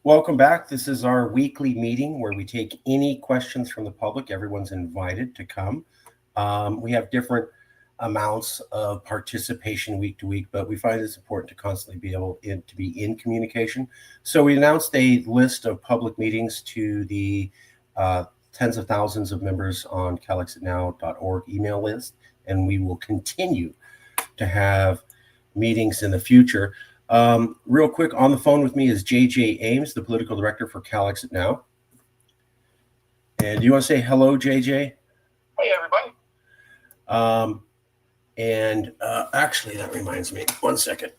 Welcome back. This is our weekly meeting where we take any questions from the public. Everyone's invited to come. We have different amounts of participation week to week, but we find it's important to constantly be able to be in communication. So we announced a list of public meetings to the tens of thousands of members on calexitnow.org email list, and we will continue to have meetings in the future. Real quick, on the phone with me is JJ Ames, the political director for Calexit Now. And do you want to say hello, JJ? Hey, everybody. Actually, that reminds me. 1 second.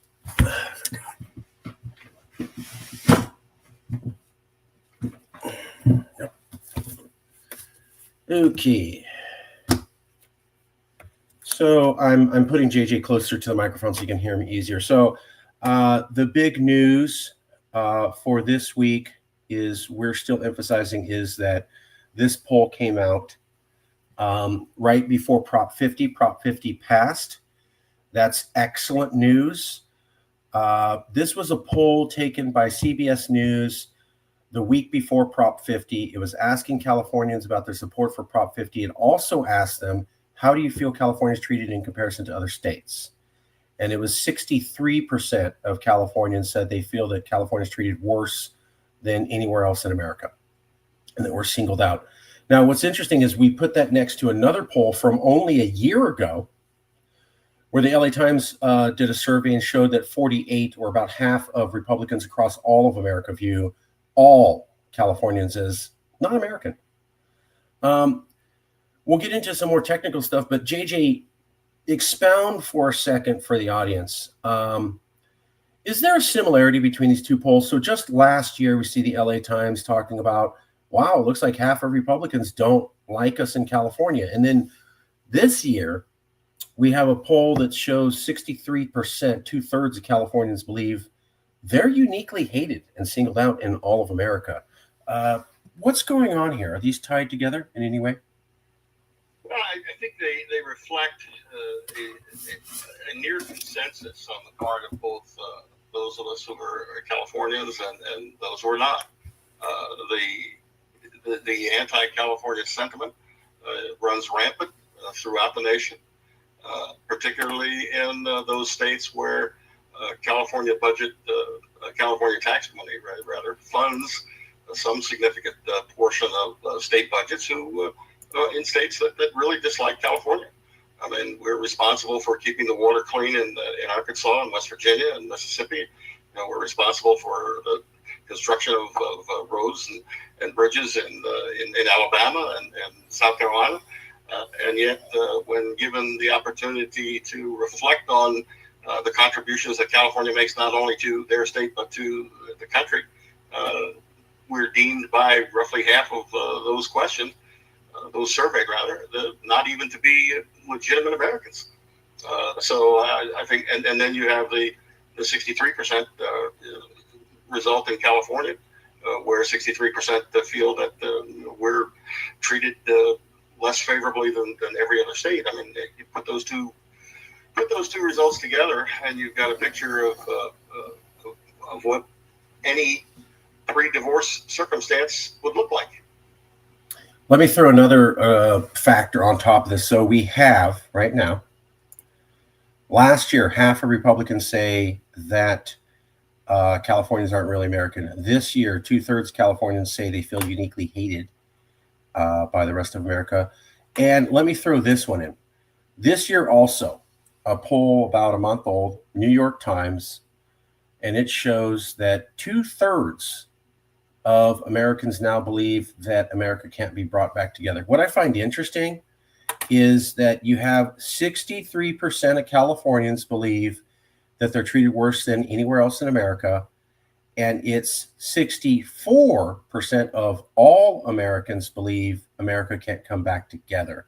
Yep. Okay. So I'm putting JJ closer to the microphone so you can hear me easier. So the big news for this week is we're still emphasizing is that this poll came out right before Prop 50. Prop 50 passed. That's excellent news. This was a poll taken by CBS News the week before Prop 50. It was asking Californians about their support for Prop 50. It also asked them, how do you feel California is treated in comparison to other states? And it was 63% of Californians said they feel that California is treated worse than anywhere else in America and that we're singled out. Now, what's interesting is we put that next to another poll from only a year ago where the LA Times did a survey and showed that 48 or about half of Republicans across all of America view all Californians as non-American. We'll get into some more technical stuff, but JJ, expound for a second for the audience. Is there a similarity between these two polls? So just last year, we see the LA Times talking about, wow, it looks like half of Republicans don't like us in California. And then this year, we have a poll that shows 63%, 2/3 of Californians believe they're uniquely hated and singled out in all of America. What's going on here? Are these tied together in any way? Well, I think they reflect a near consensus on the part of both those of us who are Californians and those who are not. The anti-California sentiment runs rampant throughout the nation, particularly in those states where California tax money rather funds some significant portion of state budgets who in states that really dislike California. I mean, we're responsible for keeping the water clean in Arkansas and West Virginia and Mississippi. We're responsible for the construction of roads and bridges in Alabama and South Carolina. And yet, when given the opportunity to reflect on the contributions that California makes not only to their state but to the country, we're deemed by roughly half of those questions, those surveyed rather, not even to be legitimate Americans. So I think, and then you have the 63% result in California, where 63% feel that we're treated less favorably than every other state. I mean, you put those two results together, and you've got a picture of what any pre-divorce circumstance would look like. Let me throw another factor on top of this. So we have right now, last year, half of Republicans say that Californians aren't really American. This year, 2/3 Californians say they feel uniquely hated by the rest of America. And let me throw this one in. This year also, a poll about a month old, New York Times, and it shows that 2/3 of Americans now believe that America can't be brought back together. What I find interesting is that you have 63% of Californians believe that they're treated worse than anywhere else in America, and it's 64% of all Americans believe America can't come back together.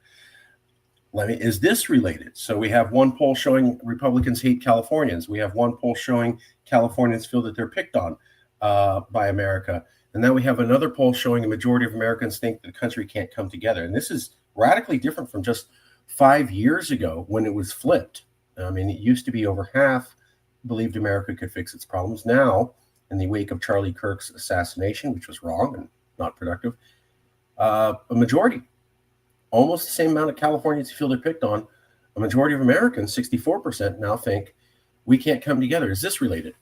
Is this related? So we have one poll showing Republicans hate Californians. We have one poll showing Californians feel that they're picked on by America. And then we have another poll showing a majority of Americans think the country can't come together. And this is radically different from just 5 years ago when it was flipped. I mean, it used to be over half believed America could fix its problems. Now in the wake of Charlie Kirk's assassination, which was wrong and not productive. A majority, almost the same amount of Californians who feel they're picked on, a majority of Americans, 64%, now think we can't come together. Is this related?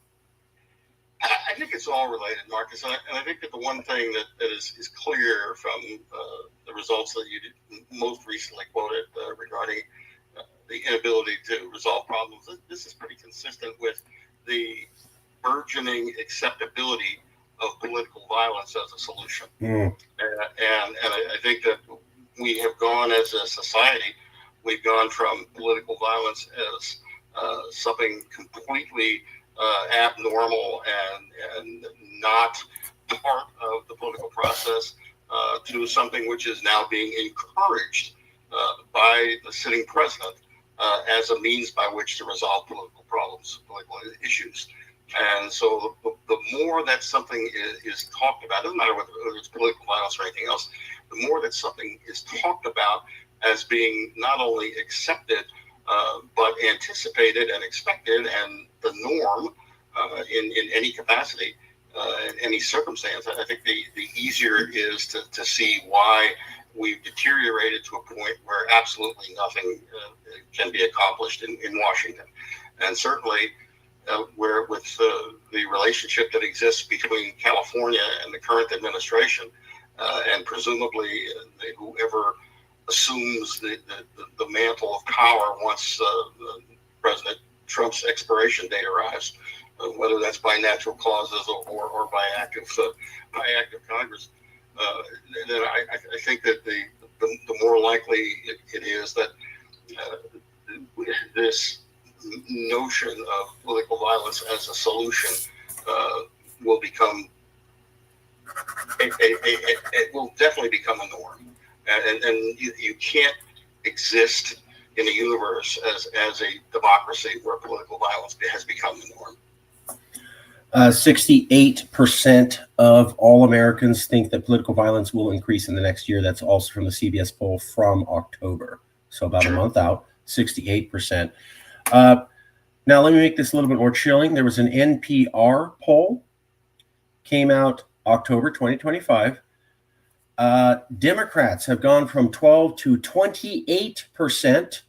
I think it's all related, Marcus. And I think that the one thing that is clear from the results that you most recently quoted regarding the inability to resolve problems, this is pretty consistent with the burgeoning acceptability of political violence as a solution. And I think that we have gone as a society, we've gone from political violence as something completely abnormal and not part of the political process to something which is now being encouraged by the sitting president as a means by which to resolve political problems, political issues. And so the more that something is talked about, doesn't matter whether it's political violence or anything else, the more that something is talked about as being not only accepted, but anticipated and expected and the norm in any capacity, in any circumstance, I think the easier it is to see why we've deteriorated to a point where absolutely nothing can be accomplished in Washington. And certainly where with the relationship that exists between California and the current administration, and presumably whoever assumes the mantle of power once President Trump's expiration date arrives, whether that's by natural causes or by act of Congress, then I think that the more likely it is that this notion of political violence as a solution will become it will definitely become a norm, and you can't exist in a universe as a democracy where political violence has become the norm. 68% of all Americans think that political violence will increase in the next year. That's also from the CBS poll from October. So about a month out, 68%. Now, let me make this a little bit more chilling. There was an NPR poll, came out October 2025. Democrats have gone from 12 to 28%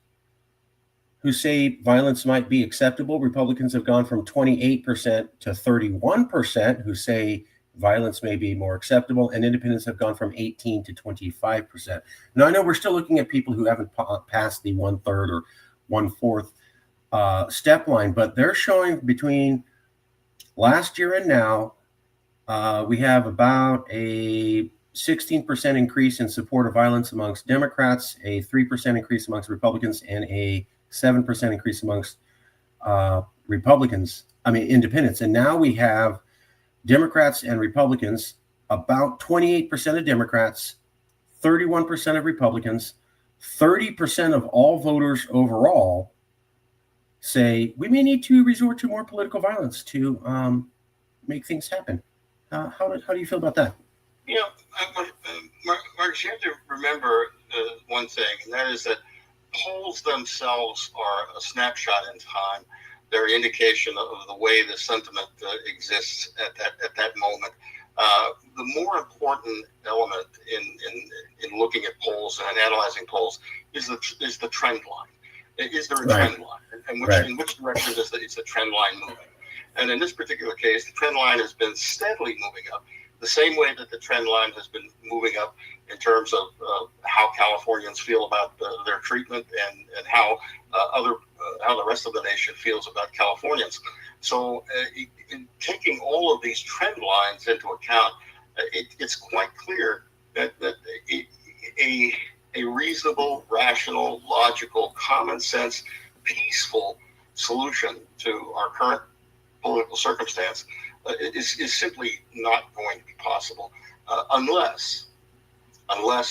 who say violence might be acceptable. Republicans have gone from 28% to 31% who say violence may be more acceptable. And independents have gone from 18 to 25%. Now, I know we're still looking at people who haven't passed the 1/3 or 1/4 step line, but they're showing between last year and now, we have about a 16% increase in support of violence amongst Democrats, a 3% increase amongst Republicans, and a 7% increase amongst independents. And now we have Democrats and Republicans, about 28% of Democrats, 31% of Republicans, 30% of all voters overall say we may need to resort to more political violence to make things happen. How do you feel about that? You know, Marcus, you have to remember one thing, and that is that polls themselves are a snapshot in time. They're an indication of the way the sentiment exists at that moment. The more important element in looking at polls and analyzing polls is the trend line. Is there a trend line? And in which direction is the trend line moving? And in this particular case, the trend line has been steadily moving up, the same way that the trend line has been moving up in terms of how Californians feel about their treatment and how how the rest of the nation feels about Californians. So in taking all of these trend lines into account, it's quite clear that a reasonable, rational, logical, common sense, peaceful solution to our current political circumstance is simply not going to be possible unless,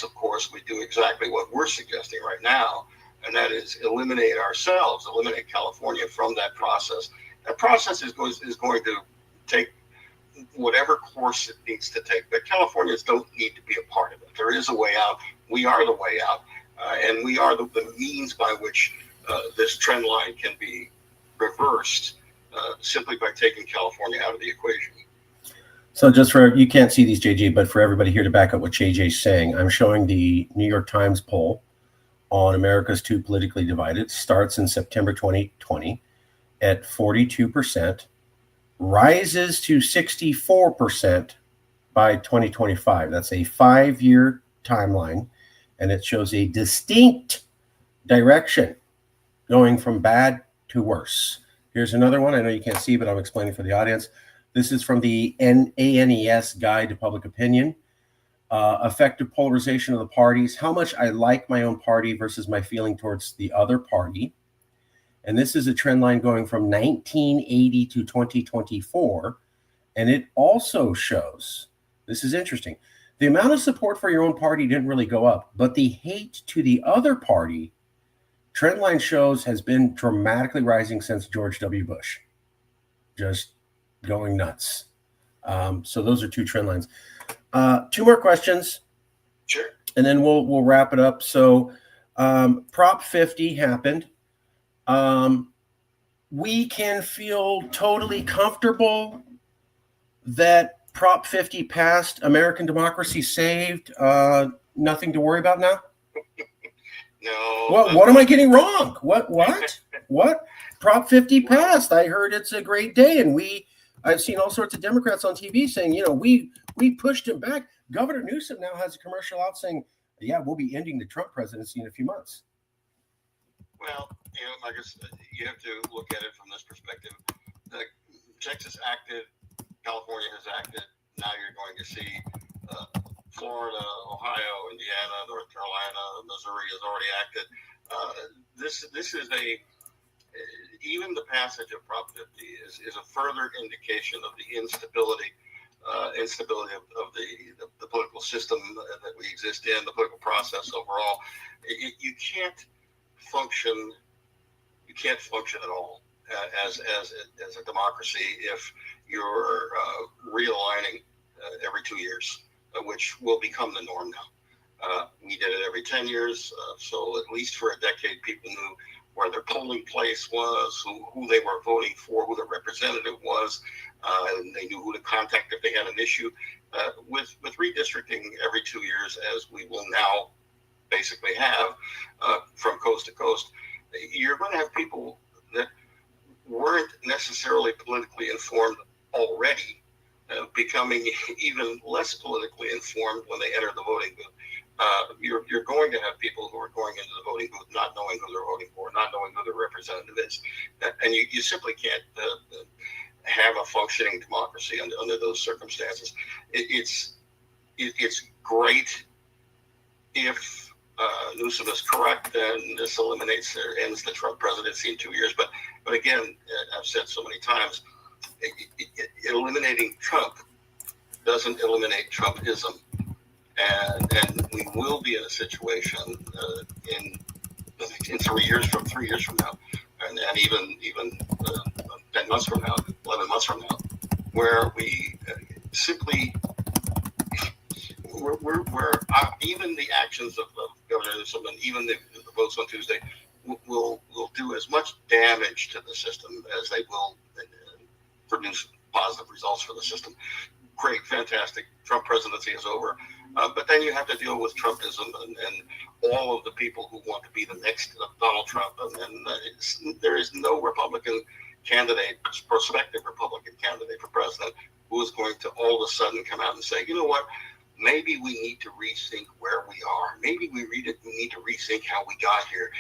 of course, we do exactly what we're suggesting right now, and that is eliminate California from that process. That process is going to take whatever course it needs to take, but Californians don't need to be a part of it. There is a way out. We are the way out, and we are the means by which this trend line can be reversed simply by taking California out of the equation. So just for, you can't see these, JJ, but for everybody here to back up what JJ's saying, I'm showing the New York Times poll on America's Too Politically Divided. Starts in September 2020 at 42%, rises to 64% by 2025. That's a 5-year timeline, and it shows a distinct direction going from bad to worse. Here's another one. I know you can't see, but I'm explaining for the audience. This is from the ANES Guide to Public Opinion. Effective polarization of the parties, how much I like my own party versus my feeling towards the other party. And this is a trend line going from 1980 to 2024. And it also shows, this is interesting, the amount of support for your own party didn't really go up, but the hate to the other party, trend line shows, has been dramatically rising since George W. Bush. Just going nuts. So those are two trend lines. Two more questions. Sure. And then we'll wrap it up. So Prop 50 happened. We can feel totally comfortable that Prop 50 passed, American democracy saved, nothing to worry about now? No. What am I getting wrong? What? Prop 50 passed. I heard it's a great day, and I've seen all sorts of Democrats on TV saying, we pushed him back. Governor Newsom now has a commercial out saying, yeah, we'll be ending the Trump presidency in a few months. Well, I guess you have to look at it from this perspective. Texas acted, California has acted. Now you're going to see Florida, Ohio, Indiana, North Carolina, Missouri has already acted. This is even the passage of Prop 50 is a further indication of the instability of the political system that we exist in, the political process overall. You can't function at all as a democracy if you're realigning every 2 years, which will become the norm now. We did it every 10 years, so at least for a decade, people knew where their polling place was, who they were voting for, who their representative was, and they knew who to contact if they had an issue. With redistricting every 2 years, as we will now basically have from coast to coast, you're going to have people that weren't necessarily politically informed already, becoming even less politically informed when they enter the voting booth. You're going to have people who are going into the voting booth not knowing who they're voting for, not knowing who their representative is, and you simply can't have a functioning democracy under those circumstances. It's great if Newsom is correct, then this ends the Trump presidency in 2 years. But again, I've said so many times, eliminating Trump doesn't eliminate Trumpism. And we will be in a situation in 3 years from now, and even 10 months from now, 11 months from now, where we simply we're even the actions of Governor Newsom and even the votes on Tuesday will do as much damage to the system as they will produce positive results for the system. Great, fantastic. Trump presidency is over. But then you have to deal with Trumpism and all of the people who want to be the next Donald Trump. And there is no Republican candidate, prospective Republican candidate for president, who is going to all of a sudden come out and say, you know what, maybe we need to rethink where we are. Maybe we need to rethink how we got here.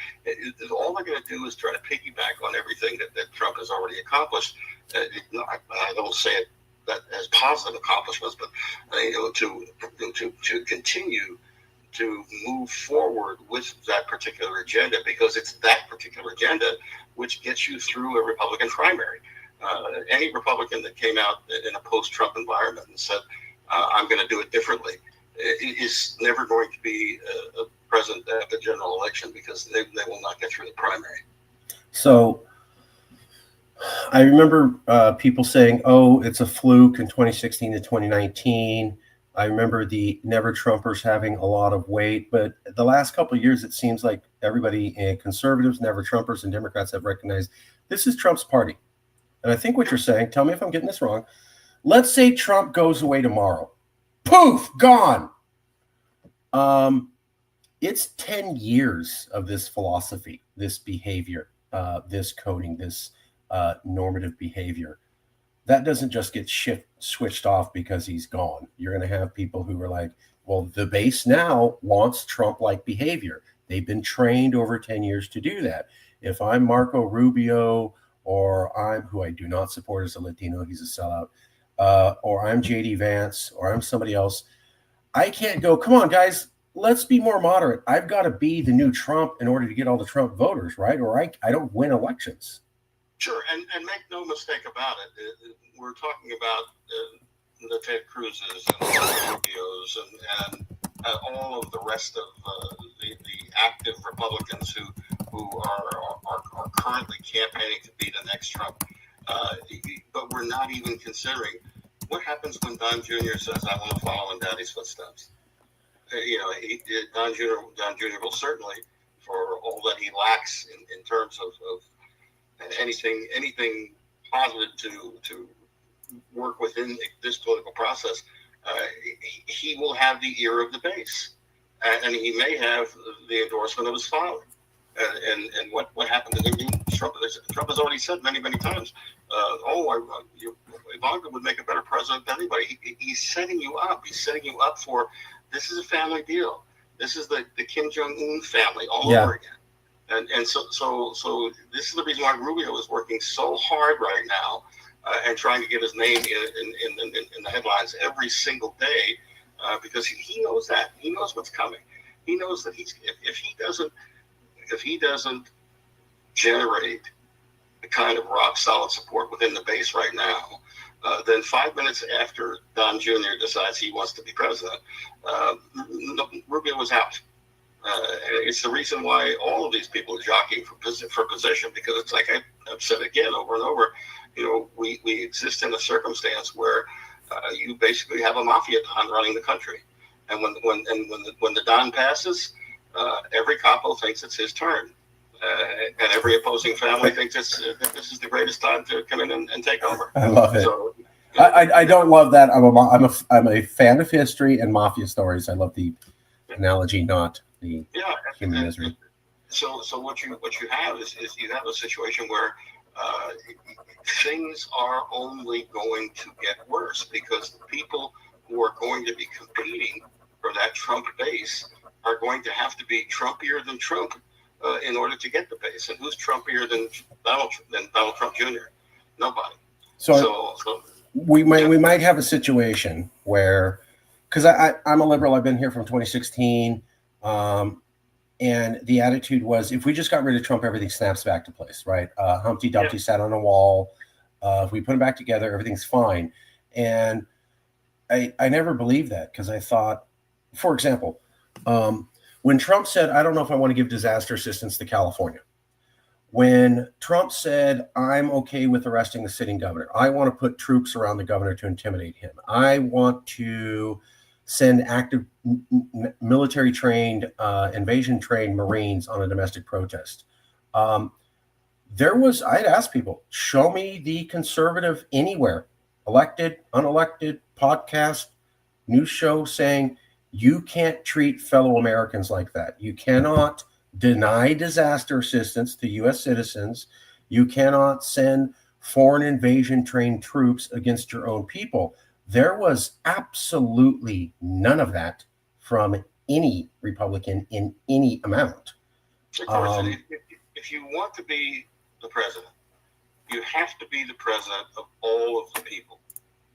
All they're going to do is try to piggyback on everything that Trump has already accomplished. I don't say it that as positive accomplishments, but to continue to move forward with that particular agenda, because it's that particular agenda which gets you through a Republican primary. Any Republican that came out in a post-Trump environment and said, I'm going to do it differently, is never going to be a president at the general election, because they will not get through the primary. So I remember people saying, oh, it's a fluke in 2016 to 2019. I remember the Never Trumpers having a lot of weight, but the last couple of years, it seems like everybody, conservatives, Never Trumpers, and Democrats have recognized this is Trump's party. And I think what you're saying, tell me if I'm getting this wrong, let's say Trump goes away tomorrow. Poof, gone. It's 10 years of this philosophy, this behavior, this coding, this normative behavior. That doesn't just get switched off because he's gone. You're going to have people who are like, well, the base now wants Trump-like behavior. They've been trained over 10 years to do that. If I'm Marco Rubio, or I'm, who I do not support as a Latino, he's a sellout, or I'm JD Vance, or I'm somebody else, I can't go, come on, guys, let's be more moderate. I've got to be the new Trump in order to get all the Trump voters, right? Or I don't win elections. Sure, and make no mistake about it. We're talking about the Ted Cruzes and the Rubios and all of the rest of the active Republicans who are currently campaigning to be the next Trump. But we're not even considering what happens when Don Jr. says, "I want to follow in Daddy's footsteps." Don Jr. will certainly, for all that he lacks in terms of anything positive to work within this political process, he will have the ear of the base, and he may have the endorsement of his father. And what happened to him? Trump has already said many times, Ivanka would make a better president than anybody. He's setting you up. He's setting you up for, this is a family deal. This is the Kim Jong-un family all over again. And so this is the reason why Rubio is working so hard right now and trying to get his name in the headlines every single day, because he knows that. He knows what's coming. He knows that if he doesn't generate the kind of rock solid support within the base right now, then 5 minutes after Don Jr. decides he wants to be president, Rubio was out. It's the reason why all of these people are jockeying for position, because it's like I've said again over and over, we exist in a circumstance where you basically have a mafia don running the country, and when the don passes, every capo thinks it's his turn, and every opposing family thinks this is the greatest time to come in and take over. I love it. So, I don't love that. I'm a fan of history and mafia stories. I love the analogy, not the human misery. So what you have is you have a situation where things are only going to get worse, because the people who are going to be competing for that Trump base are going to have to be Trumpier than Trump in order to get the base. And who's Trumpier than Donald Trump Jr.? Nobody. So we might have a situation where, because I'm a liberal, I've been here from 2016, and the attitude was, if we just got rid of Trump, everything snaps back to place, right? Humpty Dumpty sat on a wall. If we put them back together, everything's fine. And I never believed that, because I thought, for example, when Trump said, I don't know if I want to give disaster assistance to California, when Trump said, I'm okay with arresting the sitting governor, I want to put troops around the governor to intimidate him, I want to send active military trained, invasion trained Marines on a domestic protest. I'd ask people, show me the conservative anywhere, elected, unelected, podcast, news show, saying you can't treat fellow Americans like that. You cannot deny disaster assistance to U.S. citizens. You cannot send foreign invasion trained troops against your own people. There was absolutely none of that from any Republican in any amount. Of course, if you want to be the president, you have to be the president of all of the people.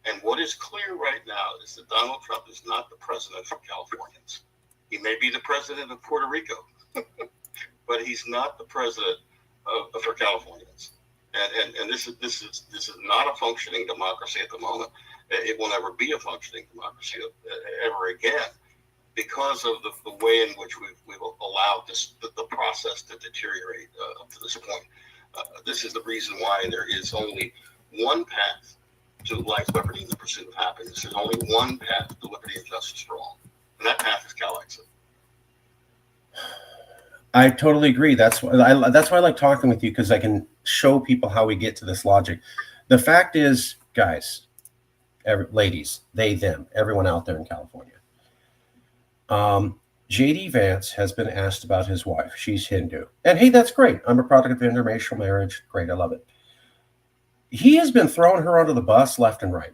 And what is clear right now is that Donald Trump is not the president for Californians. He may be the president of Puerto Rico, but he's not the president for Californians. And this is not a functioning democracy at the moment. It will never be a functioning democracy ever again, because of the way in which we've allowed the process to deteriorate up to this point. This is the reason why there is only one path to life, liberty, and the pursuit of happiness. There's only one path to liberty and justice for all, and that path is Calexit. I totally agree. That's why I like talking with you, because I can show people how we get to this logic. The fact is, guys, ladies, they, them, everyone out there in California. JD Vance has been asked about his wife. She's Hindu. And hey, that's great. I'm a product of interracial marriage. Great. I love it. He has been throwing her under the bus left and right.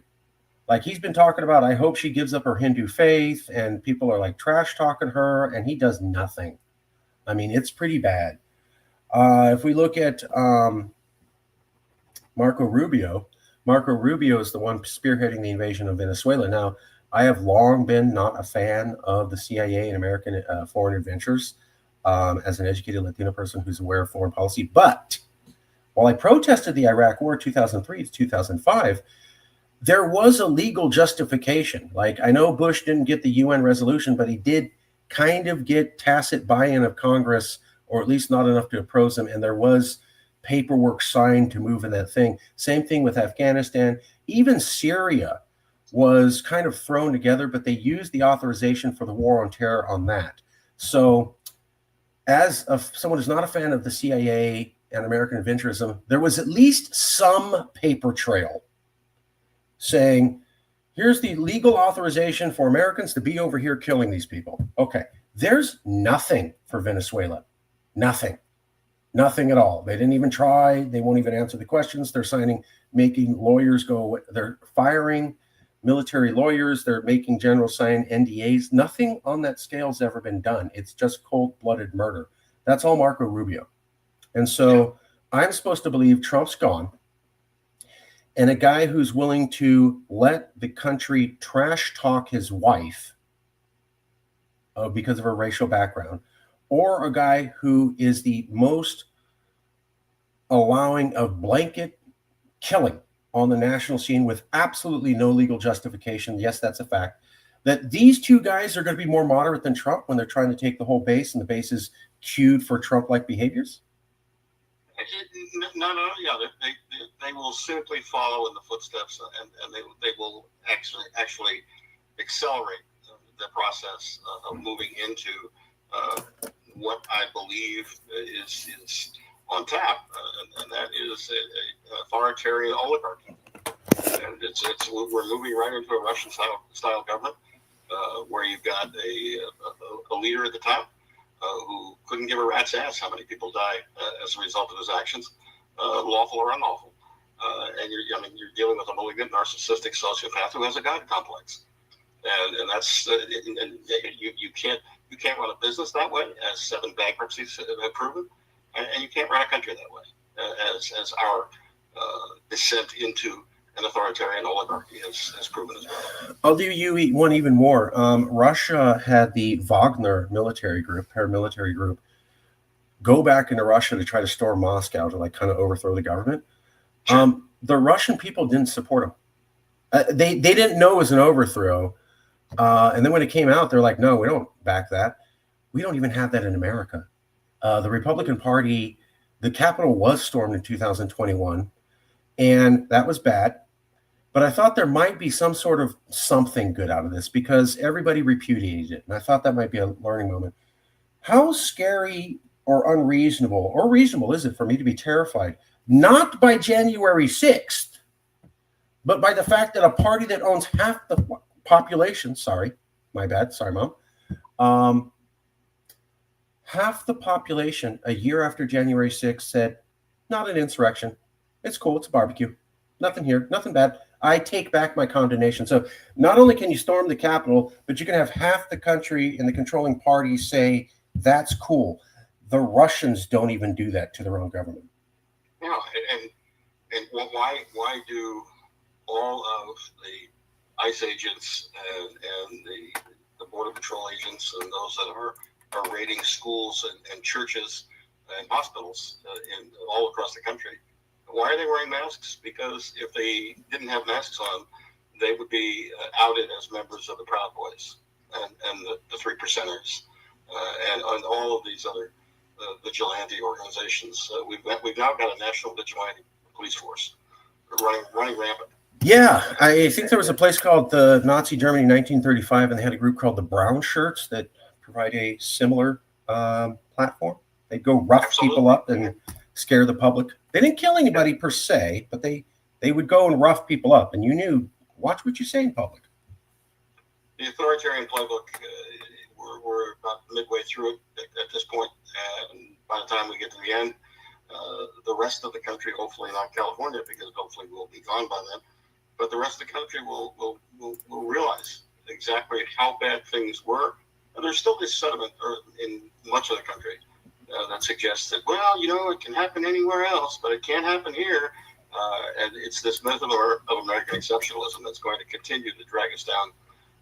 Like, he's been talking about, I hope she gives up her Hindu faith, and people are like trash talking her, and he does nothing. I mean, it's pretty bad. If we look at Marco Rubio is the one spearheading the invasion of Venezuela. Now, I have long been not a fan of the CIA and American foreign adventures as an educated Latino person who's aware of foreign policy. But while I protested the Iraq War 2003 to 2005, there was a legal justification. Like, I know Bush didn't get the UN resolution, but he did kind of get tacit buy-in of Congress, or at least not enough to oppose him. And there was paperwork signed to move in that thing. Same thing with Afghanistan. Even Syria was kind of thrown together, but they used the authorization for the war on terror on that. So as someone who's not a fan of the CIA and American adventurism, there was at least some paper trail saying, here's the legal authorization for Americans to be over here killing these people. Okay. There's nothing for Venezuela. Nothing at all. They didn't even try. They won't even answer the questions. They're making lawyers go. They're firing military lawyers. They're making generals sign NDAs. Nothing on that scale has ever been done. It's just cold-blooded murder. That's all Marco Rubio. And so I'm supposed to believe Trump's gone, and a guy who's willing to let the country trash talk his wife because of her racial background, or a guy who is the most allowing of blanket killing on the national scene with absolutely no legal justification. Yes, that's a fact. That these two guys are going to be more moderate than Trump when they're trying to take the whole base, and the base is cued for Trump-like behaviors? No, yeah, they will simply follow in the footsteps, and they will actually accelerate the process of moving into what I believe is on tap, and that is an authoritarian oligarchy. And we're moving right into a Russian style government, where you've got a leader at the top who couldn't give a rat's ass how many people die as a result of his actions, lawful or unlawful. And you're dealing with a malignant, narcissistic sociopath who has a God complex, and that's you can't run a business that way, as 7 bankruptcies have proven, and you can't run a country that way, as our descent into an authoritarian oligarchy has proven as well. I'll do you one even more. Russia had the Wagner paramilitary group, go back into Russia to try to storm Moscow to like kind of overthrow the government. The Russian people didn't support them. They didn't know it was an overthrow. And then when it came out, they're like, no, we don't back that. We don't even have that in America. The Republican Party, the Capitol was stormed in 2021, and that was bad. But I thought there might be some sort of something good out of this because everybody repudiated it. And I thought that might be a learning moment. How scary or unreasonable or reasonable is it for me to be terrified, not by January 6th, but by the fact that a party that owns half the population, sorry, my bad, sorry, Mom, half the population a year after January 6th said, not an insurrection. It's cool. It's a barbecue. Nothing here. Nothing bad. I take back my condemnation. So not only can you storm the Capitol, but you can have half the country and the controlling party say, that's cool. The Russians don't even do that to their own government. Yeah, and why do all of the ICE agents and the Border Patrol agents and those that are raiding schools and churches and hospitals all across the country, why are they wearing masks? Because if they didn't have masks on, they would be outed as members of the Proud Boys and the Three Percenters and all of these other vigilante organizations. We've now got a national vigilante police force running rampant. Yeah, I think there was a place called the Nazi Germany 1935, and they had a group called the Brown Shirts that provide a similar platform. They'd go rough people up and scare the public. They didn't kill anybody per se, but they would go and rough people up, and you knew Watch what you say in public. The authoritarian playbook, we're about midway through it at this point, and by the time we get to the end, the rest of the country, hopefully not California, because hopefully we'll be gone by then, but the rest of the country will realize exactly how bad things were. And there's still this sentiment in much of the country that suggests that, well, it can happen anywhere else, but it can't happen here. And it's this myth of American exceptionalism that's going to continue to drag us down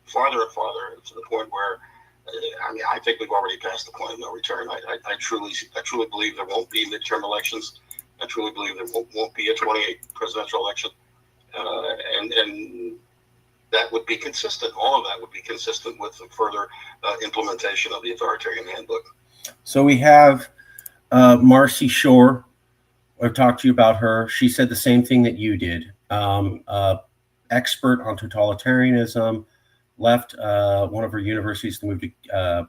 farther and farther to the point where, I think we've already passed the point of no return. I truly believe there won't be midterm elections. I truly believe there won't be a 28 presidential election. And that would be consistent. All of that would be consistent with the further implementation of the authoritarian handbook. So we have Marcy Shore. I've talked to you about her. She said the same thing that you did. Expert on totalitarianism, left one of her universities to move to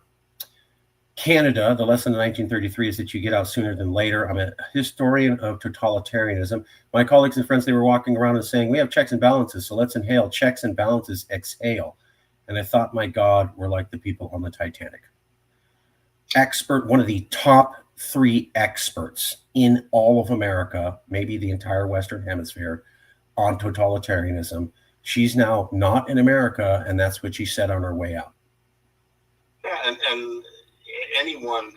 Canada. The lesson in 1933 is that you get out sooner than later. I'm a historian of totalitarianism. My colleagues and friends, they were walking around and saying, we have checks and balances, so let's inhale. Checks and balances, exhale. And I thought, my God, we're like the people on the Titanic. Expert, one of the top 3 experts in all of America, maybe the entire Western Hemisphere, on totalitarianism. She's now not in America, and that's what she said on her way out. Yeah, and anyone,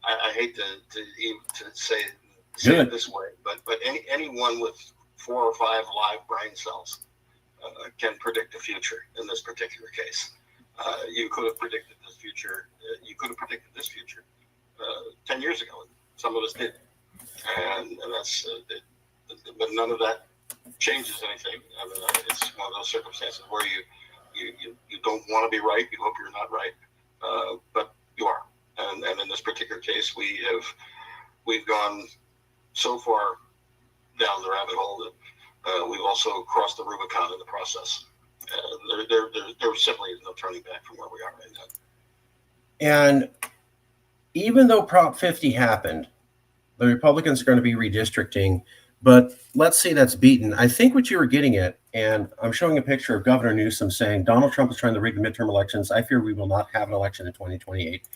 I hate to say it this way, but anyone with 4 or 5 live brain cells can predict the future in this particular case. You could have predicted this future. 10 years ago. Some of us did, and that's. But none of that changes anything. It's one of those circumstances where you don't want to be right. You hope you're not right, but you are. And in this particular case, we've gone so far down the rabbit hole that we've also crossed the Rubicon in the process. There simply is no turning back from where we are right now. And even though Prop 50 happened, the Republicans are going to be redistricting, but let's say that's beaten. I think what you were getting at, and I'm showing a picture of Governor Newsom saying, Donald Trump is trying to rig the midterm elections. I fear we will not have an election in 2028.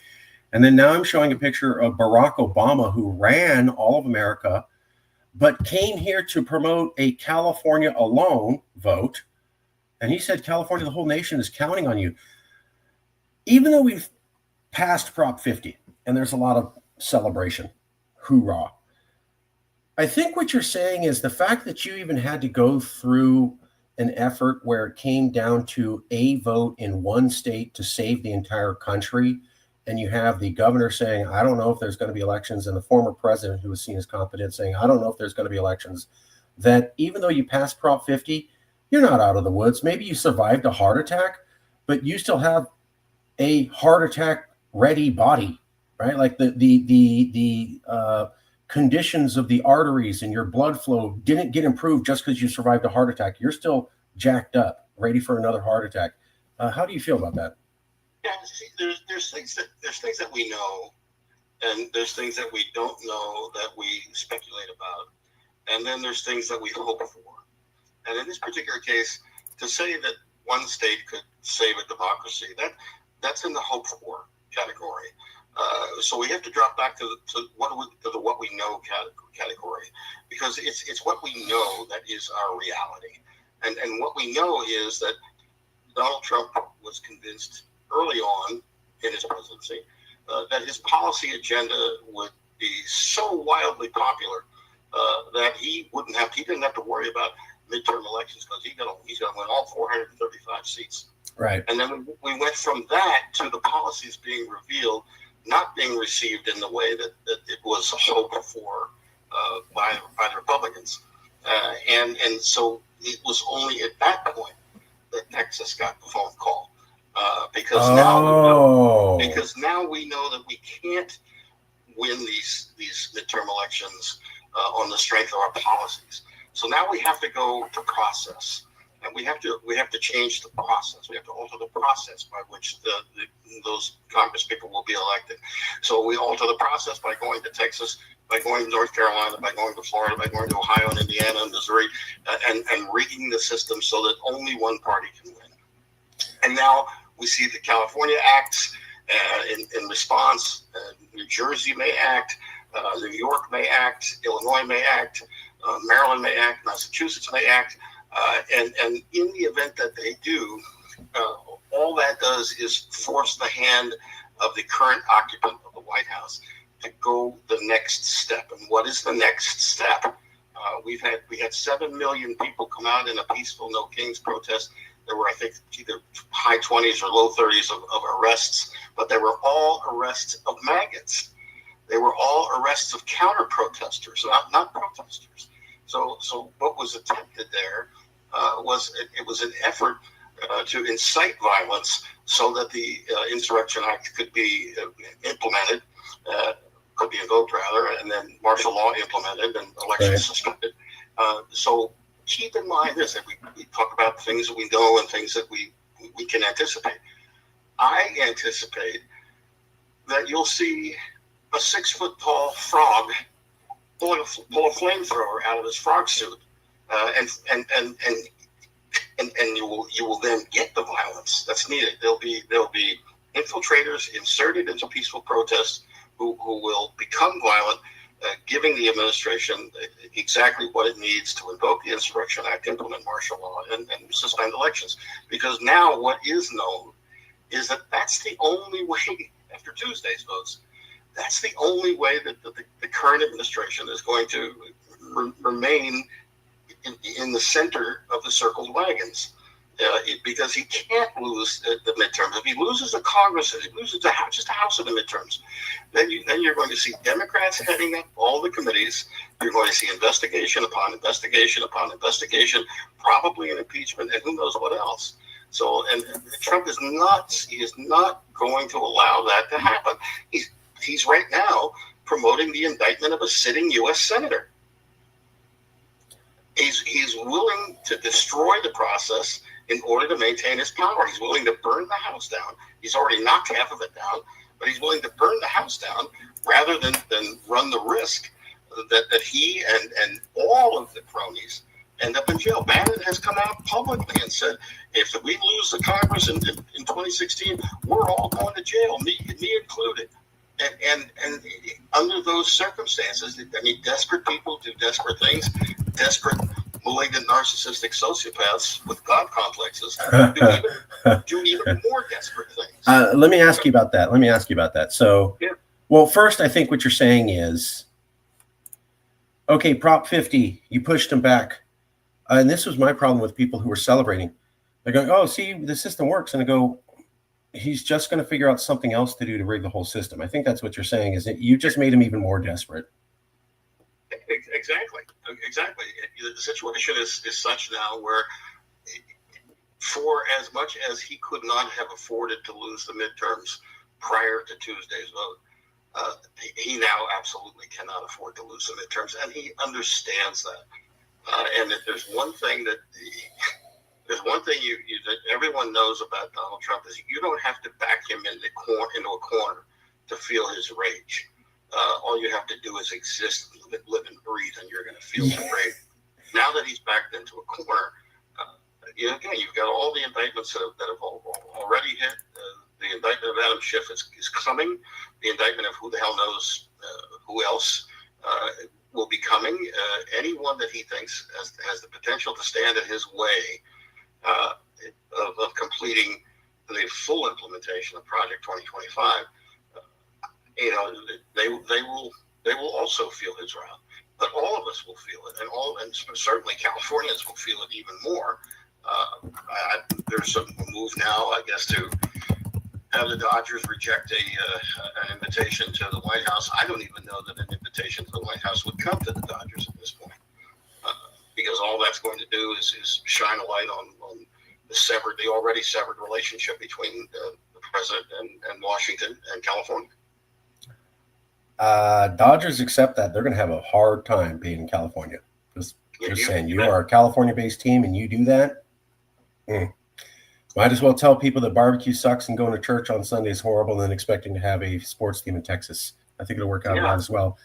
And then now I'm showing a picture of Barack Obama, who ran all of America, but came here to promote a California alone vote. And he said, California, the whole nation is counting on you. Even though we've passed Prop 50, and there's a lot of celebration, hoorah. I think what you're saying is the fact that you even had to go through an effort where it came down to a vote in one state to save the entire country, and you have the governor saying, I don't know if there's going to be elections, and the former president, who was seen as competent, saying, I don't know if there's going to be elections, that even though you passed Prop 50, you're not out of the woods. Maybe you survived a heart attack, but you still have a heart attack ready body, right? Like the conditions of the arteries and your blood flow didn't get improved just because you survived a heart attack. You're still jacked up, ready for another heart attack. How do you feel about that? Yeah, see, there's things that we know, and there's things that we don't know that we speculate about, and then there's things that we hope for. And in this particular case, to say that one state could save a democracy, that's in the hope for category. So we have to drop back to the what we know category, because it's what we know that is our reality. And what we know is that Donald Trump was convinced early on in his presidency that his policy agenda would be so wildly popular that he didn't have to worry about midterm elections, because he's going to win all 435 seats. Right. And then we went from that to the policies being revealed, not being received in the way that it was hoped for by the Republicans. And so it was only at that point that Texas got the phone call. Because now we know that we can't win these midterm elections on the strength of our policies. So now we have to go to process, and we have to change the process. We have to alter the process by which those Congress people will be elected. So we alter the process by going to Texas by going to North Carolina, by going to Florida, by going to Ohio and Indiana and Missouri, and rigging the system so that only one party can win. And now we see the California acts in response. New Jersey may act, New York may act, Illinois may act, Maryland may act, Massachusetts may act, and in the event that they do, all that does is force the hand of the current occupant of the White House to go the next step. And what is the next step? We had 7 million people come out in a peaceful No Kings protest. There were, I think, either high 20s or low 30s of arrests, but they were all arrests of maggots. They were all arrests of counter protesters, not protesters. So what was attempted there was an effort to incite violence so that the Insurrection Act could be implemented, could be invoked rather, and then martial law implemented and elections suspended. So keep in mind this, that we talk about things that we know and things that we can anticipate. I anticipate that you'll see a 6-foot-tall frog pull a flamethrower out of his frog suit, and you will then get the violence that's needed. There'll be infiltrators inserted into peaceful protests who will become violent, giving the administration exactly what it needs to invoke the Insurrection Act, implement martial law, and suspend elections. Because now what is known is that that's the only way, after Tuesday's votes, that's the only way that the current administration is going to remain in the center of the circled wagons. Because he can't lose the midterms. If he loses the Congress, if he loses just a House of the midterms, then you're going to see Democrats heading up all the committees. You're going to see investigation upon investigation upon investigation, probably an impeachment, and who knows what else. So, and Trump is not going to allow that to happen. He's right now promoting the indictment of a sitting U.S. senator. He's willing to destroy the process in order to maintain his power. He's willing to burn the House down. He's already knocked half of it down, but he's willing to burn the House down rather than run the risk that he and all of the cronies end up in jail. Bannon has come out publicly and said, if we lose the Congress in 2016, we're all going to jail, me included. And under those circumstances, I mean, desperate people do desperate things. Desperate, malignant, narcissistic sociopaths with God complexes do even more desperate things. Let me ask you about that. So, yeah. Well, first, I think what you're saying is, okay, Prop 50, you pushed them back. And this was my problem with people who were celebrating. They're going, oh, see, the system works. And I go, he's just going to figure out something else to do to rig the whole system. I think that's what you're saying, is that you just made him even more desperate. Exactly. The situation is such now where, for as much as he could not have afforded to lose the midterms prior to Tuesday's vote, he now absolutely cannot afford to lose the midterms, and he understands that. And if there's one thing that everyone knows about Donald Trump is you don't have to back him into a corner to feel his rage. All you have to do is exist, live and breathe, and you're going to feel the rage. Now that he's backed into a corner, again, you've got all the indictments that have already hit. The indictment of Adam Schiff is coming. The indictment of who the hell knows who else will be coming. Anyone that he thinks has the potential to stand in his way of completing the full implementation of Project 2025, they will also feel his wrath. But all of us will feel it, and certainly Californians will feel it even more. There's a move now, I guess, to have the Dodgers reject an invitation to the White House. I don't even know that an invitation to the White House would come to the Dodgers at this point, because all that's going to do is shine a light on the already severed relationship between the president and Washington and California. Dodgers accept that. They're going to have a hard time being in California. Just saying, you are a California-based team and you do that. Might as well tell people that barbecue sucks and going to church on Sunday is horrible, and then expecting to have a sports team in Texas. I think it'll work out well as well.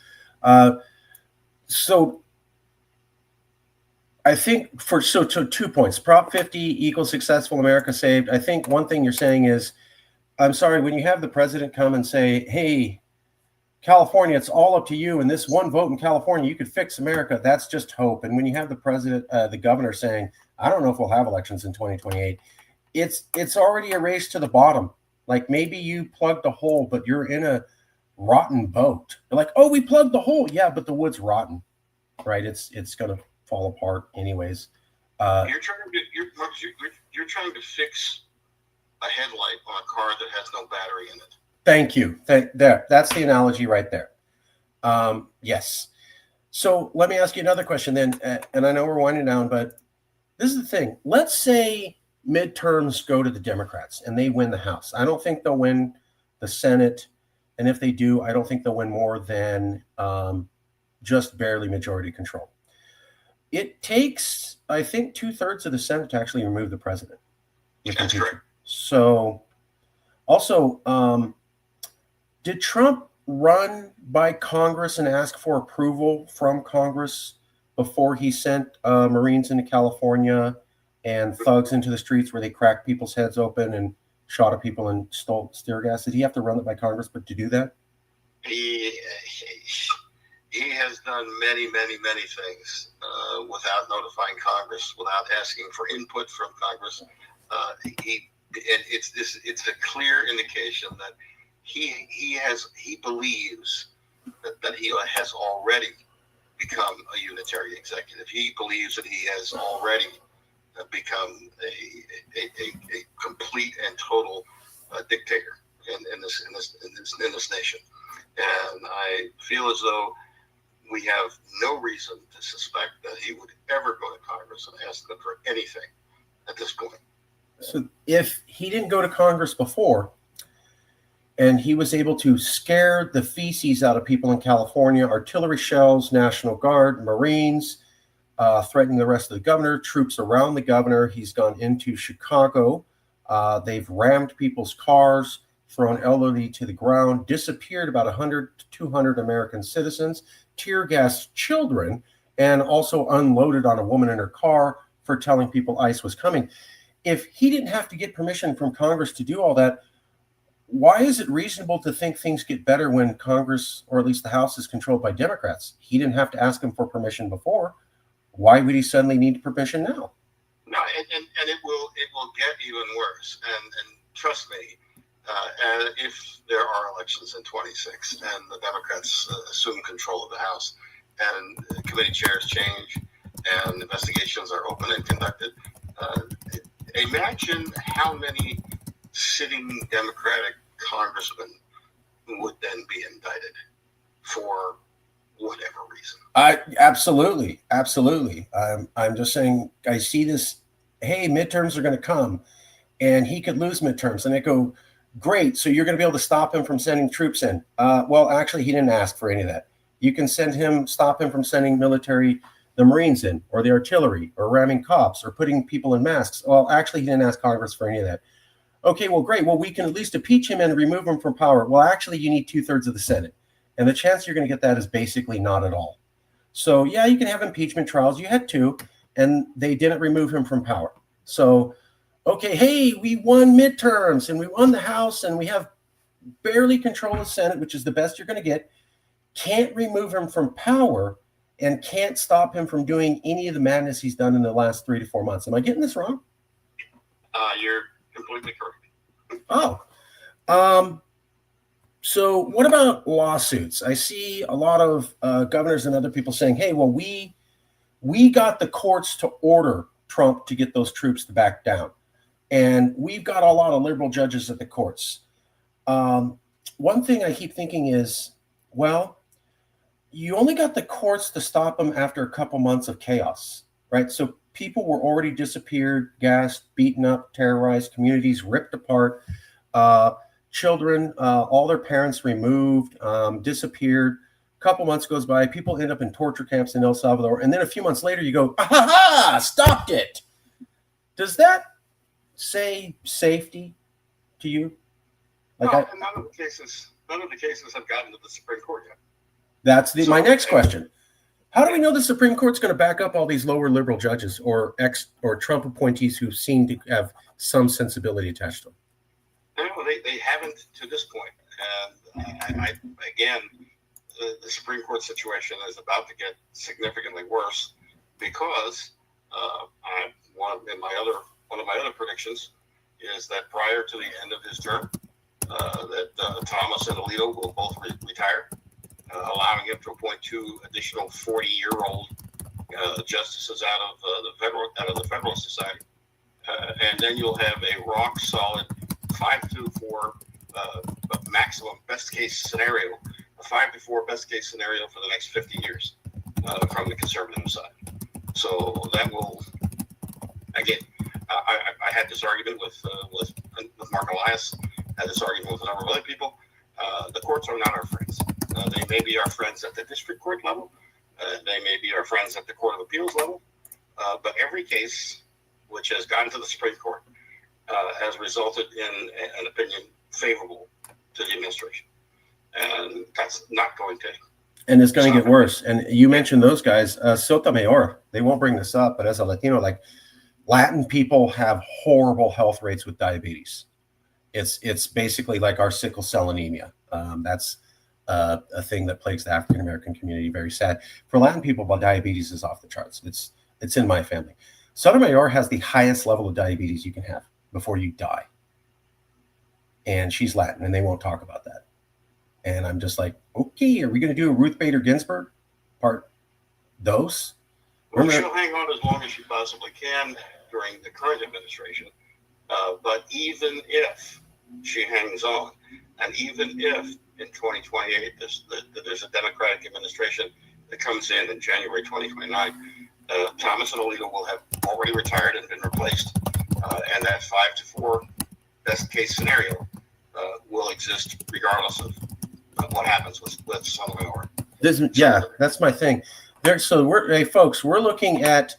So I think so 2 points. Prop 50 equals successful America saved. I think one thing you're saying is, I'm sorry, when you have the president come and say, hey, California, it's all up to you, and this one vote in California, you could fix America. That's just hope. And when you have the president, the governor saying, I don't know if we'll have elections in 2028, it's already a race to the bottom. Like maybe you plugged a hole, but you're in a rotten boat. They're like, oh, we plugged the hole. Yeah, but the wood's rotten, right? It's going to fall apart anyways. You're trying to fix a headlight on a car that has no battery in it. Thank you. That's the analogy right there. Yes. So let me ask you another question then, and I know we're winding down, but this is the thing. Let's say midterms go to the Democrats and they win the House. I don't think they'll win the Senate, and if they do, I don't think they'll win more than just barely majority control. It takes, I think, 2/3 of the Senate to actually remove the president. That's correct. So, also, did Trump run by Congress and ask for approval from Congress before he sent Marines into California and thugs into the streets where they cracked people's heads open and shot at people and stole tear gas? Did he have to run it by Congress to do that? He has done many things without notifying Congress, without asking for input from Congress. It's a clear indication that he believes that he has already become a unitary executive. He believes that he has already become a complete and total dictator in this nation. And I feel as though we have no reason to suspect that he would ever go to Congress and ask them for anything at this point. So if he didn't go to Congress before and he was able to scare the feces out of people in California, artillery shells, National Guard, Marines, threatening the rest of the governor, troops around the governor, he's gone into Chicago. They've rammed people's cars, thrown elderly to the ground, disappeared about 100 to 200 American citizens, tear gassed children, and also unloaded on a woman in her car for telling people ICE was coming. If he didn't have to get permission from Congress to do all that, why is it reasonable to think things get better when Congress, or at least the House, is controlled by Democrats? He didn't have to ask them for permission before. Why would he suddenly need permission now? No, and it will get even worse. And trust me, if there are elections in 26 and the Democrats assume control of the House and committee chairs change and investigations are open and conducted, imagine how many sitting Democratic congressmen would then be indicted for whatever reason. Absolutely. I'm just saying, I see this, hey, midterms are going to come and he could lose midterms, and I go, great, so you're going to be able to stop him from sending troops in. Well, actually, he didn't ask for any of that. You can stop him from sending the Marines in, or the artillery, or ramming cops, or putting people in masks. Well, actually, he didn't ask Congress for any of that. Okay, well, great. Well, we can at least impeach him and remove him from power. Well, actually, you need 2/3 of the Senate. And the chance you're going to get that is basically not at all. So, yeah, you can have impeachment trials. You had 2, and they didn't remove him from power. So, okay, hey, we won midterms, and we won the House, and we have barely control of the Senate, which is the best you're going to get. Can't remove him from power, and can't stop him from doing any of the madness he's done in the last 3 to 4 months. Am I getting this wrong? You're completely correct. Oh. So what about lawsuits? I see a lot of governors and other people saying, hey, well, we got the courts to order Trump to get those troops to back down. And we've got a lot of liberal judges at the courts. One thing I keep thinking is, well, you only got the courts to stop them after a couple months of chaos, right? So people were already disappeared, gassed, beaten up, terrorized, communities ripped apart, children, all their parents removed, disappeared. A couple months goes by, people end up in torture camps in El Salvador, and then a few months later you go, ah, stopped it. Does that say safety to you? None of the cases have gotten to the Supreme Court yet. That's my next question. How do we know the Supreme Court's going to back up all these lower liberal judges or Trump appointees who seem to have some sensibility attached to them? No, they haven't to this point. And again, the Supreme Court situation is about to get significantly worse because one of my other predictions is that prior to the end of his term, that Thomas and Alito will both retire, allowing him to appoint 2 additional 40-year-old justices out of the Federalist Society, and then you'll have a rock solid 5-4 maximum best case scenario, a 5-4 best case scenario for the next 50 years from the conservative side. So that will, again, I had this argument with Mark Elias, had this argument with a number of other people. The courts are not our friends. They may be our friends at the district court level. They may be our friends at the Court of Appeals level. But every case which has gotten to the Supreme Court has resulted in an opinion favorable to the administration. And that's not going to. And it's going to get worse. And you mentioned those guys, Sotomayor, they won't bring this up, but as a Latino, like Latin people have horrible health rates with diabetes. It's basically like our sickle cell anemia. That's a thing that plagues the African American community. Very sad. For Latin people, diabetes is off the charts. It's in my family. Sotomayor has the highest level of diabetes you can have before you die. And she's Latin, and they won't talk about that. And I'm just like, okay, are we going to do a Ruth Bader Ginsburg part dose? Well, she'll hang on as long as she possibly can during the current administration. But even if she hangs on, and even if in 2028 there's a Democratic administration that comes in January 2029, Thomas and Alito will have already retired and been replaced, and that 5-4 best case scenario will exist regardless of what happens with Sotomayor. That's my thing. Hey folks, we're looking at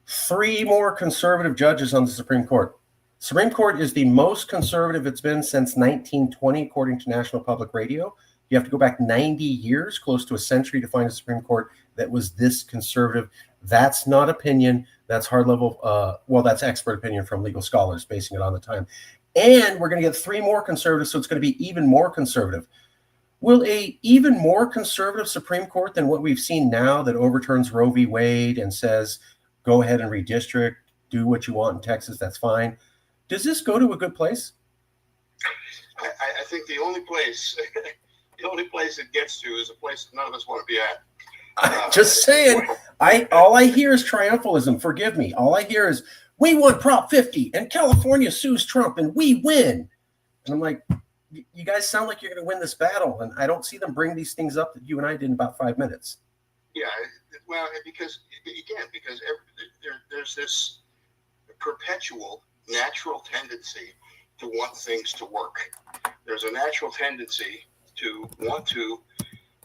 3 more conservative judges on the Supreme Court. Supreme Court is the most conservative it's been since 1920, according to National Public Radio. You have to go back 90 years, close to a century, to find a Supreme Court that was this conservative. That's not opinion. That's hard level. That's expert opinion from legal scholars basing it on the time. And we're going to get 3 more conservatives, so it's going to be even more conservative. Will a even more conservative Supreme Court than what we've seen now that overturns Roe v. Wade and says, go ahead and redistrict, do what you want in Texas, that's fine. Does this go to a good place? I think the only place it gets to is a place that none of us want to be at. Just saying. All I hear is triumphalism. Forgive me. All I hear is, we won Prop 50 and California sues Trump and we win. And I'm like, you guys sound like you're going to win this battle. And I don't see them bring these things up that you and I did in about 5 minutes. Yeah, well, because there's this perpetual natural tendency to want things to work. There's a natural tendency to want to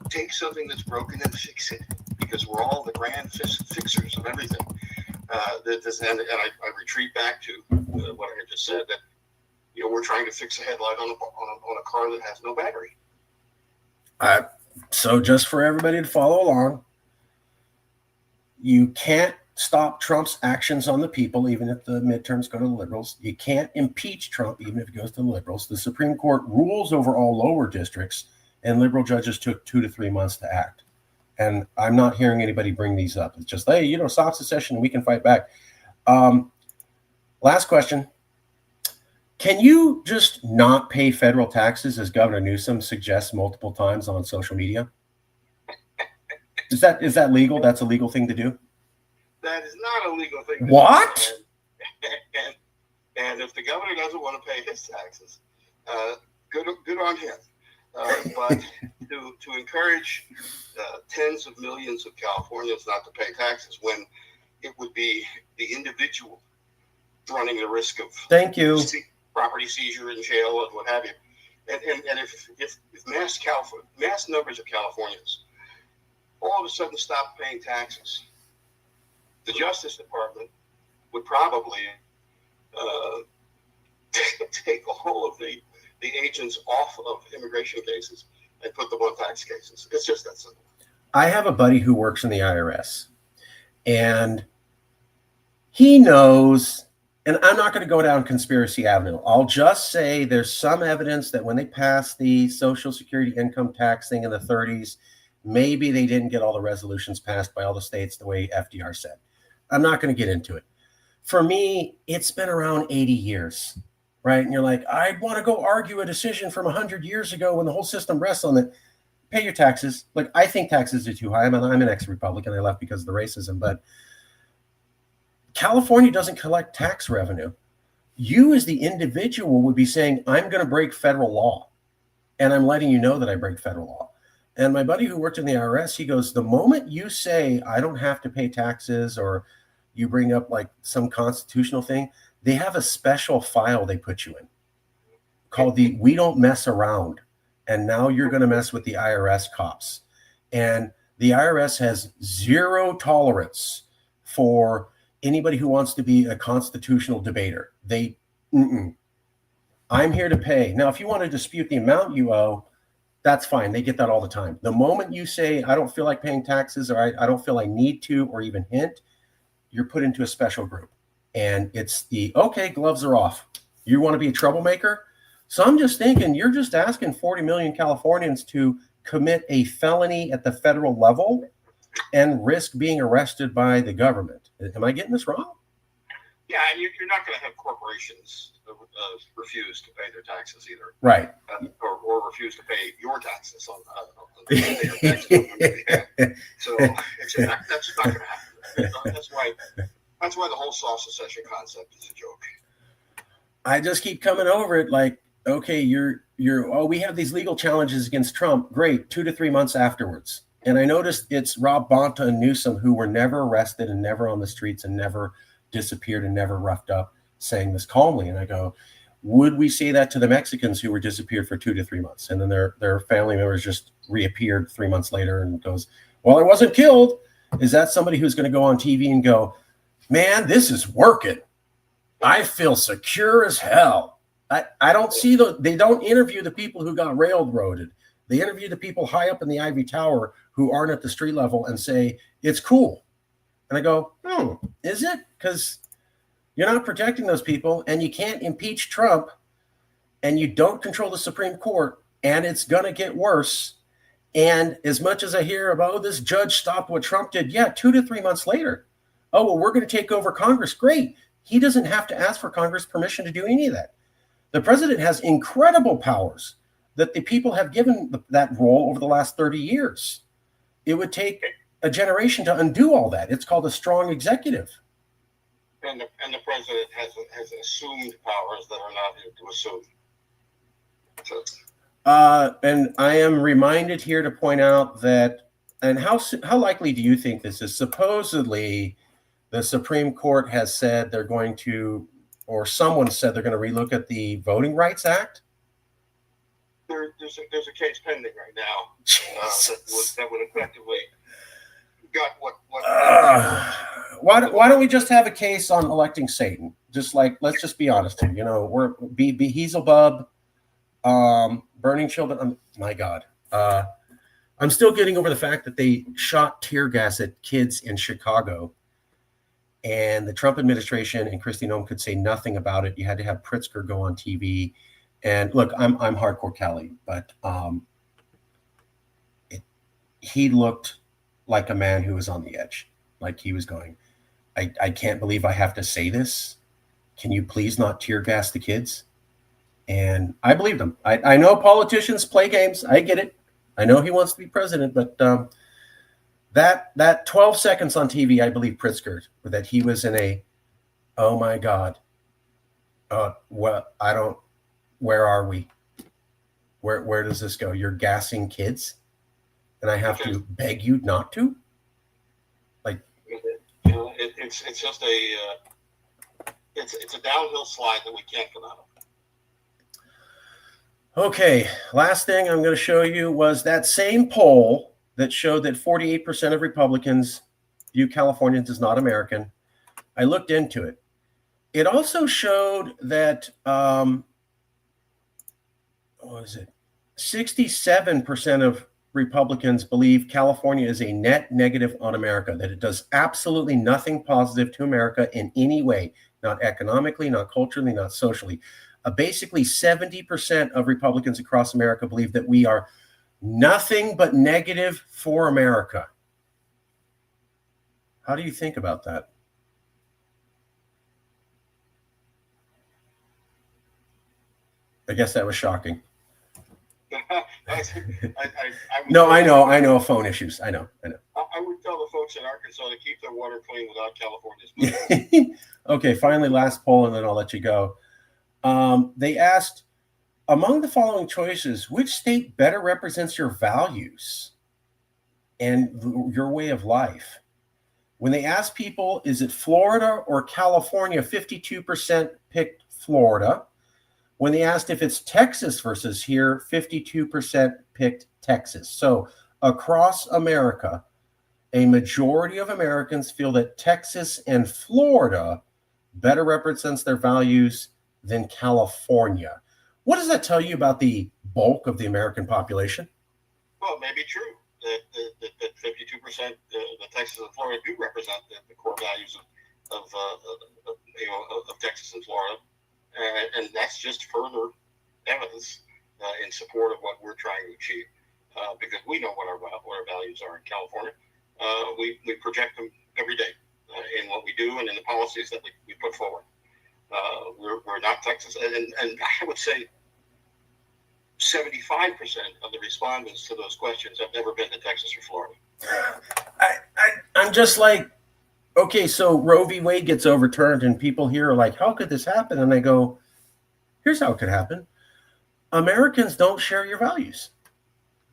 take something that's broken and fix it, because we're all the grand fixers of everything. And I retreat back to what I just said, that we're trying to fix a headlight on a car that has no battery. So just for everybody to follow along, you can't stop Trump's actions on the people, even if the midterms go to the liberals. You can't impeach Trump, even if it goes to the liberals. The Supreme Court rules over all lower districts, and liberal judges took 2 to 3 months to act. And I'm not hearing anybody bring these up. It's just, hey, stop secession, we can fight back. Last question. Can you just not pay federal taxes, as Governor Newsom suggests multiple times on social media? Is that legal? That's a legal thing to do? That is not a legal thing to what? do. And if the governor doesn't want to pay his taxes, good on him. But to encourage tens of millions of Californians not to pay taxes when it would be the individual running the risk of property seizure in jail and what have you. And if mass numbers of Californians all of a sudden stop paying taxes, the Justice Department would probably take all of the agents off of immigration cases and put them on tax cases. It's just that simple. I have a buddy who works in the IRS, and he knows, and I'm not going to go down conspiracy avenue. I'll just say there's some evidence that when they passed the Social Security income tax thing in the 30s, maybe they didn't get all the resolutions passed by all the states the way FDR said. I'm not going to get into it. For me, it's been around 80 years, right? And you're like, I'd want to go argue a decision from 100 years ago when the whole system rests on it. Pay your taxes. Like, I think taxes are too high. I'm an ex-Republican. I left because of the racism, but California doesn't collect tax revenue. You as the individual would be saying, I'm going to break federal law, and I'm letting you know that I break federal law. And my buddy who worked in the IRS, he goes, the moment you say I don't have to pay taxes, or you bring up like some constitutional thing, they have a special file they put you in called the We Don't Mess Around. And now you're going to mess with the IRS cops. And the IRS has zero tolerance for anybody who wants to be a constitutional debater. I'm here to pay. Now, if you want to dispute the amount you owe, that's fine. They get that all the time. The moment you say, I don't feel like paying taxes, or I don't feel I need to, or even hint, you're put into a special group. And it's the, okay, gloves are off. You want to be a troublemaker? So I'm just thinking, you're just asking 40 million Californians to commit a felony at the federal level and risk being arrested by the government. Am I getting this wrong? Yeah, and you're not going to have corporations refuse to pay their taxes either. Right. Or refuse to pay your taxes on your taxes. So that's not going to happen. That's why the whole soft secession concept is a joke. I just keep coming over it like, okay, we have these legal challenges against Trump. Great, 2 to 3 months afterwards. And I noticed it's Rob Bonta and Newsom who were never arrested and never on the streets and never disappeared and never roughed up, saying this calmly. And I go, would we say that to the Mexicans who were disappeared for 2 to 3 months? And then their family members just reappeared 3 months later and goes, well, I wasn't killed. Is that somebody who's going to go on TV and go, man, this is working. I feel secure as hell. I don't see they don't interview the people who got railroaded. They interview the people high up in the Ivy Tower who aren't at the street level and say, it's cool. And I go, is it? Because you're not protecting those people, and you can't impeach Trump, and you don't control the Supreme Court, and it's going to get worse. And as much as I hear about, this judge stopped what Trump did, 2 to 3 months later, oh, well, we're going to take over Congress. Great. He doesn't have to ask for Congress permission to do any of that. The president has incredible powers that the people have given that role over the last 30 years. It would take a generation to undo all that. It's called a strong executive. And the president has assumed powers that are not here to assume. So. And I am reminded here to point out that, and how likely do you think this is? Supposedly, the Supreme Court has said they're going to, or someone said they're going to relook at the Voting Rights Act. There's a case pending right now that would effectively got what. Why don't we just have a case on electing Satan? Just like, let's just be honest here. You know, we're Beelzebub, burning children. My God, I'm still getting over the fact that they shot tear gas at kids in Chicago. And the Trump administration and Kristi Noem could say nothing about it. You had to have Pritzker go on TV. And look, I'm hardcore Cali, but he looked like a man who was on the edge. Like he was going, I can't believe I have to say this. Can you please not tear gas the kids? And I believed him. I know politicians play games. I get it. I know he wants to be president, but that 12 seconds on TV, I believe Pritzker, that he was in a, oh my God, where are we? Where does this go? You're gassing kids, and I have to beg you not to? Like, it's just it's a downhill slide that we can't come out of. Okay, last thing I'm going to show you was that same poll that showed that 48% of Republicans view Californians as not American. I looked into it. It also showed that, what was it? 67% of Republicans believe California is a net negative on America, that it does absolutely nothing positive to America in any way, not economically, not culturally, not socially. Basically, 70% of Republicans across America believe that we are nothing but negative for America. How do you think about that? I guess that was shocking. No, I know phone issues. I know. I would tell the folks in Arkansas to keep their water clean without California's money. Okay, finally, last poll, and then I'll let you go. They asked, among the following choices, which state better represents your values and your way of life? When they asked people, is it Florida or California, 52% picked Florida. When they asked if it's Texas versus here, 52% picked Texas. So across America, a majority of Americans feel that Texas and Florida better represents their values than California. What does that tell you about the bulk of the American population? Well, it may be true that 52% the Texas and Florida do represent the core values of Texas and Florida, and that's just further evidence in support of what we're trying to achieve. Because we know what our values are in California. We project them every day in what we do and in the policies that we put forward. We're not Texas, and I would say 75% of the respondents to those questions have never been to Texas or Florida. I'm just like, okay, so Roe v. Wade gets overturned, and people here are like, how could this happen? And I go, here's how it could happen. Americans don't share your values.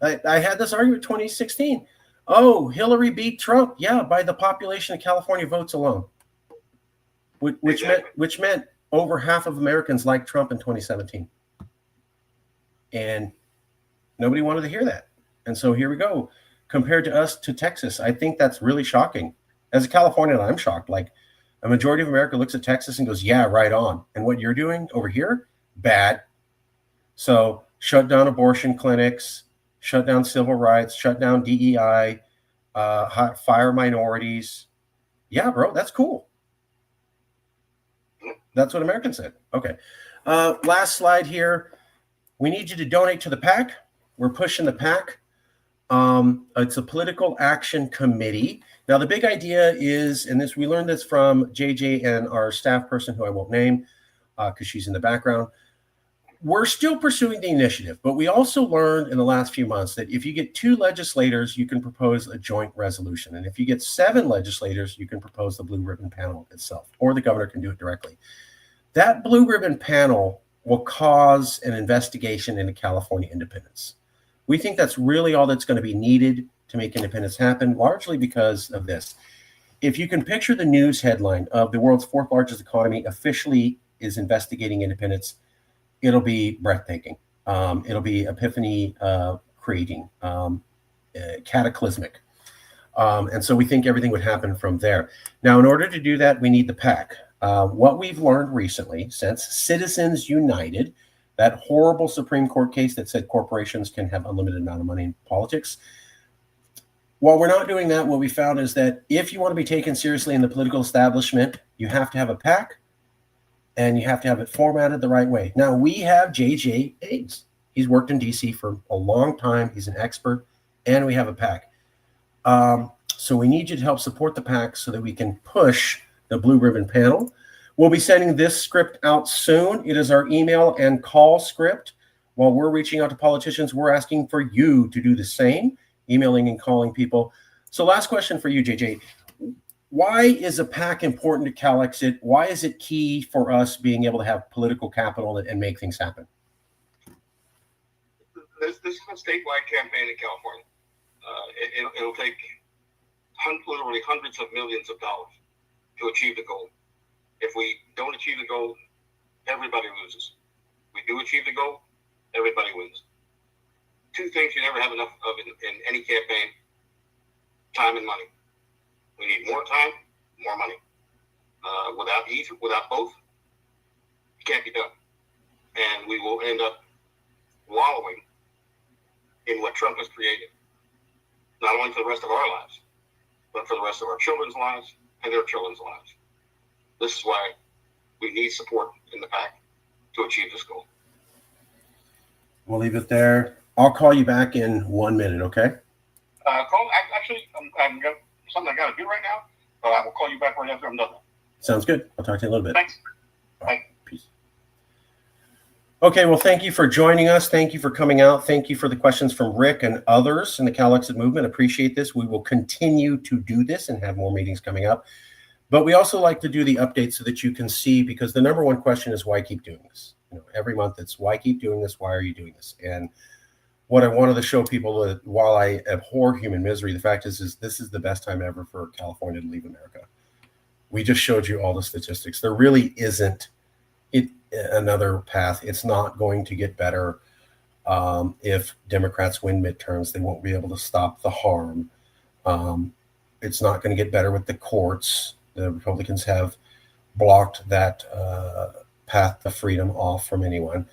I had this argument in 2016. Oh, Hillary beat Trump. Yeah, by the population of California votes alone, which meant over half of Americans liked Trump in 2017. And nobody wanted to hear that. And so here we go. Compared to us to Texas, I think that's really shocking. As a Californian, I'm shocked. Like, a majority of America looks at Texas and goes, yeah, right on. And what you're doing over here, bad. So shut down abortion clinics, shut down civil rights, shut down DEI, fire minorities. Yeah, bro, that's cool. That's what Americans said. Okay. Last slide here. We need you to donate to the PAC. We're pushing the PAC. It's a political action committee. Now, the big idea is, and we learned this from JJ and our staff person, who I won't name because she's in the background. We're still pursuing the initiative, but we also learned in the last few months that if you get 2 legislators, you can propose a joint resolution. And if you get 7 legislators, you can propose the Blue Ribbon Panel itself, or the governor can do it directly. That Blue Ribbon Panel will cause an investigation into California independence. We think that's really all that's going to be needed to make independence happen, largely because of this. If you can picture the news headline of the world's 4th largest economy officially is investigating independence, it'll be breathtaking. It'll be epiphany creating, cataclysmic. And so we think everything would happen from there. Now, in order to do that, we need the PAC. What we've learned recently, since Citizens United, that horrible Supreme Court case that said corporations can have unlimited amount of money in politics, while we're not doing that, what we found is that if you want to be taken seriously in the political establishment, you have to have a PAC, and you have to have it formatted the right way. Now, we have JJ Aids. He's worked in D.C. for a long time. He's an expert, and we have a PAC. So we need you to help support the PAC so that we can push the Blue Ribbon Panel. We'll be sending this script out soon. It is our email and call script. While we're reaching out to politicians, we're asking for you to do the same, emailing and calling people. So last question for you, JJ. Why is a PAC important to Calexit? Why is it key for us being able to have political capital and make things happen? This is a statewide campaign in California. It'll take literally hundreds of millions of dollars to achieve the goal. If we don't achieve the goal, everybody loses. If we do achieve the goal, everybody wins. 2 things you never have enough of in any campaign: time and money. We need more time, more money. Without both, it can't be done. And we will end up wallowing in what Trump has created, not only for the rest of our lives, but for the rest of our children's lives and their children's lives. This is why we need support in the PAC to achieve this goal. We'll leave it there. I'll call you back in 1 minute, okay? Actually, I've got something I got to do right now, but I will call you back right after I'm done. Sounds good. I'll talk to you in a little bit. Thanks. Bye. Peace. Okay, well, thank you for joining us. Thank you for coming out. Thank you for the questions from Rick and others in the Calexit movement. Appreciate this. We will continue to do this and have more meetings coming up. But we also like to do the updates so that you can see, because the number one question is why keep doing this? Every month it's why keep doing this? Why are you doing this? And what I wanted to show people that while I abhor human misery, the fact is this is the best time ever for California to leave America. We just showed you all the statistics. There really isn't another path. It's not going to get better. If Democrats win midterms, they won't be able to stop the harm. It's not going to get better with the courts. The Republicans have blocked that path to freedom off from anyone.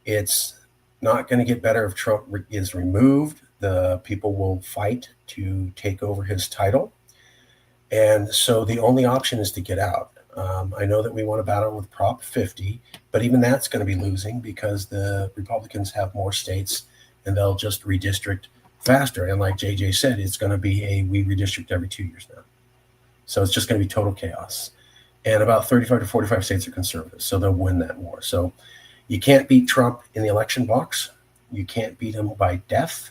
It's not going to get better if Trump is removed. The people will fight to take over his title. And so the only option is to get out. I know that we want to battle with Prop 50, but even that's going to be losing because the Republicans have more states and they'll just redistrict faster. And like JJ said, it's going to be we redistrict every 2 years now. So it's just going to be total chaos. And about 35 to 45 states are conservative, so they'll win that war. So you can't beat Trump in the election box. You can't beat him by death.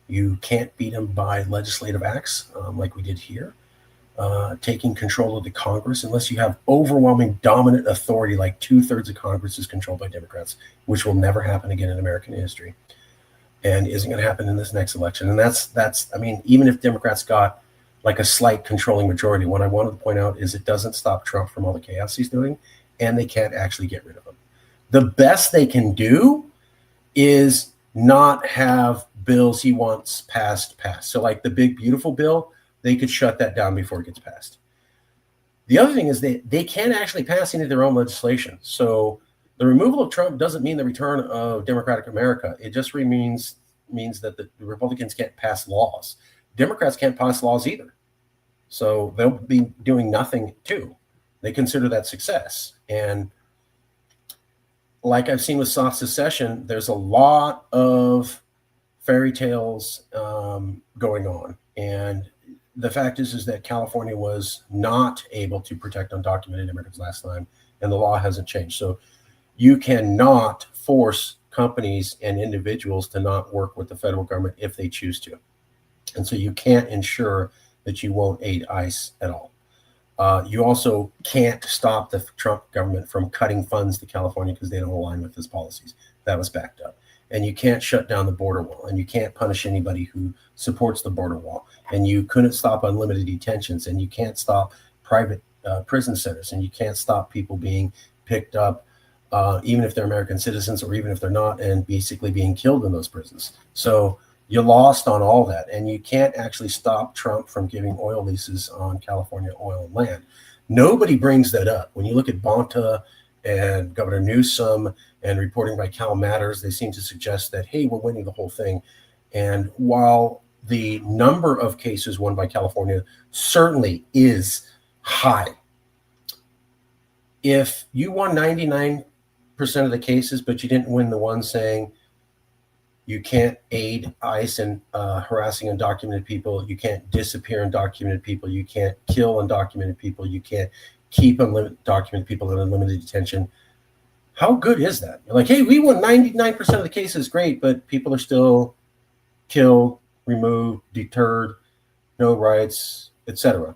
You can't beat him by legislative acts like we did here. Taking control of the Congress, unless you have overwhelming dominant authority, like 2/3 of Congress is controlled by Democrats, which will never happen again in American history and isn't going to happen in this next election. And that's, I mean, even if Democrats got like a slight controlling majority, what I wanted to point out is it doesn't stop Trump from all the chaos he's doing, and they can't actually get rid of him. The best they can do is not have bills he wants passed. So like the big, beautiful bill, they could shut that down before it gets passed. The other thing is they can actually pass any of their own legislation. So the removal of Trump doesn't mean the return of democratic America. It just means that the Republicans can't pass laws. Democrats can't pass laws either. So they'll be doing nothing too. They consider that success. And like I've seen with soft secession, there's a lot of fairy tales going on. And the fact is that California was not able to protect undocumented immigrants last time, and the law hasn't changed. So you cannot force companies and individuals to not work with the federal government if they choose to. And so you can't ensure that you won't aid ICE at all. You also can't stop the Trump government from cutting funds to California because they don't align with his policies. That was backed up. And you can't shut down the border wall, and you can't punish anybody who supports the border wall. And you couldn't stop unlimited detentions, and you can't stop private prison centers, and you can't stop people being picked up, even if they're American citizens or even if they're not, and basically being killed in those prisons. So you lost on all that, and you can't actually stop Trump from giving oil leases on California oil and land. Nobody brings that up. When you look at Bonta and Governor Newsom and reporting by Cal Matters, they seem to suggest that, hey, we're winning the whole thing. And while the number of cases won by California certainly is high, if you won 99% of the cases, but you didn't win the one saying you can't aid ICE in harassing undocumented people, you can't disappear undocumented people, you can't kill undocumented people, you can't keep undocumented people in unlimited detention, how good is that? You're like, hey, we won 99% of the cases, great, but people are still killed, removed, deterred, no rights, etc.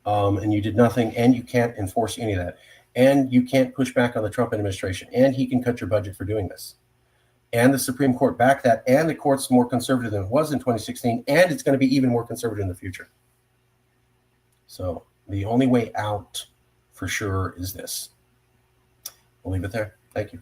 And you did nothing, and you can't enforce any of that. And you can't push back on the Trump administration, and he can cut your budget for doing this. And the Supreme Court backed that, and the court's more conservative than it was in 2016, and it's going to be even more conservative in the future. So the only way out for sure is this. We'll leave it there. Thank you.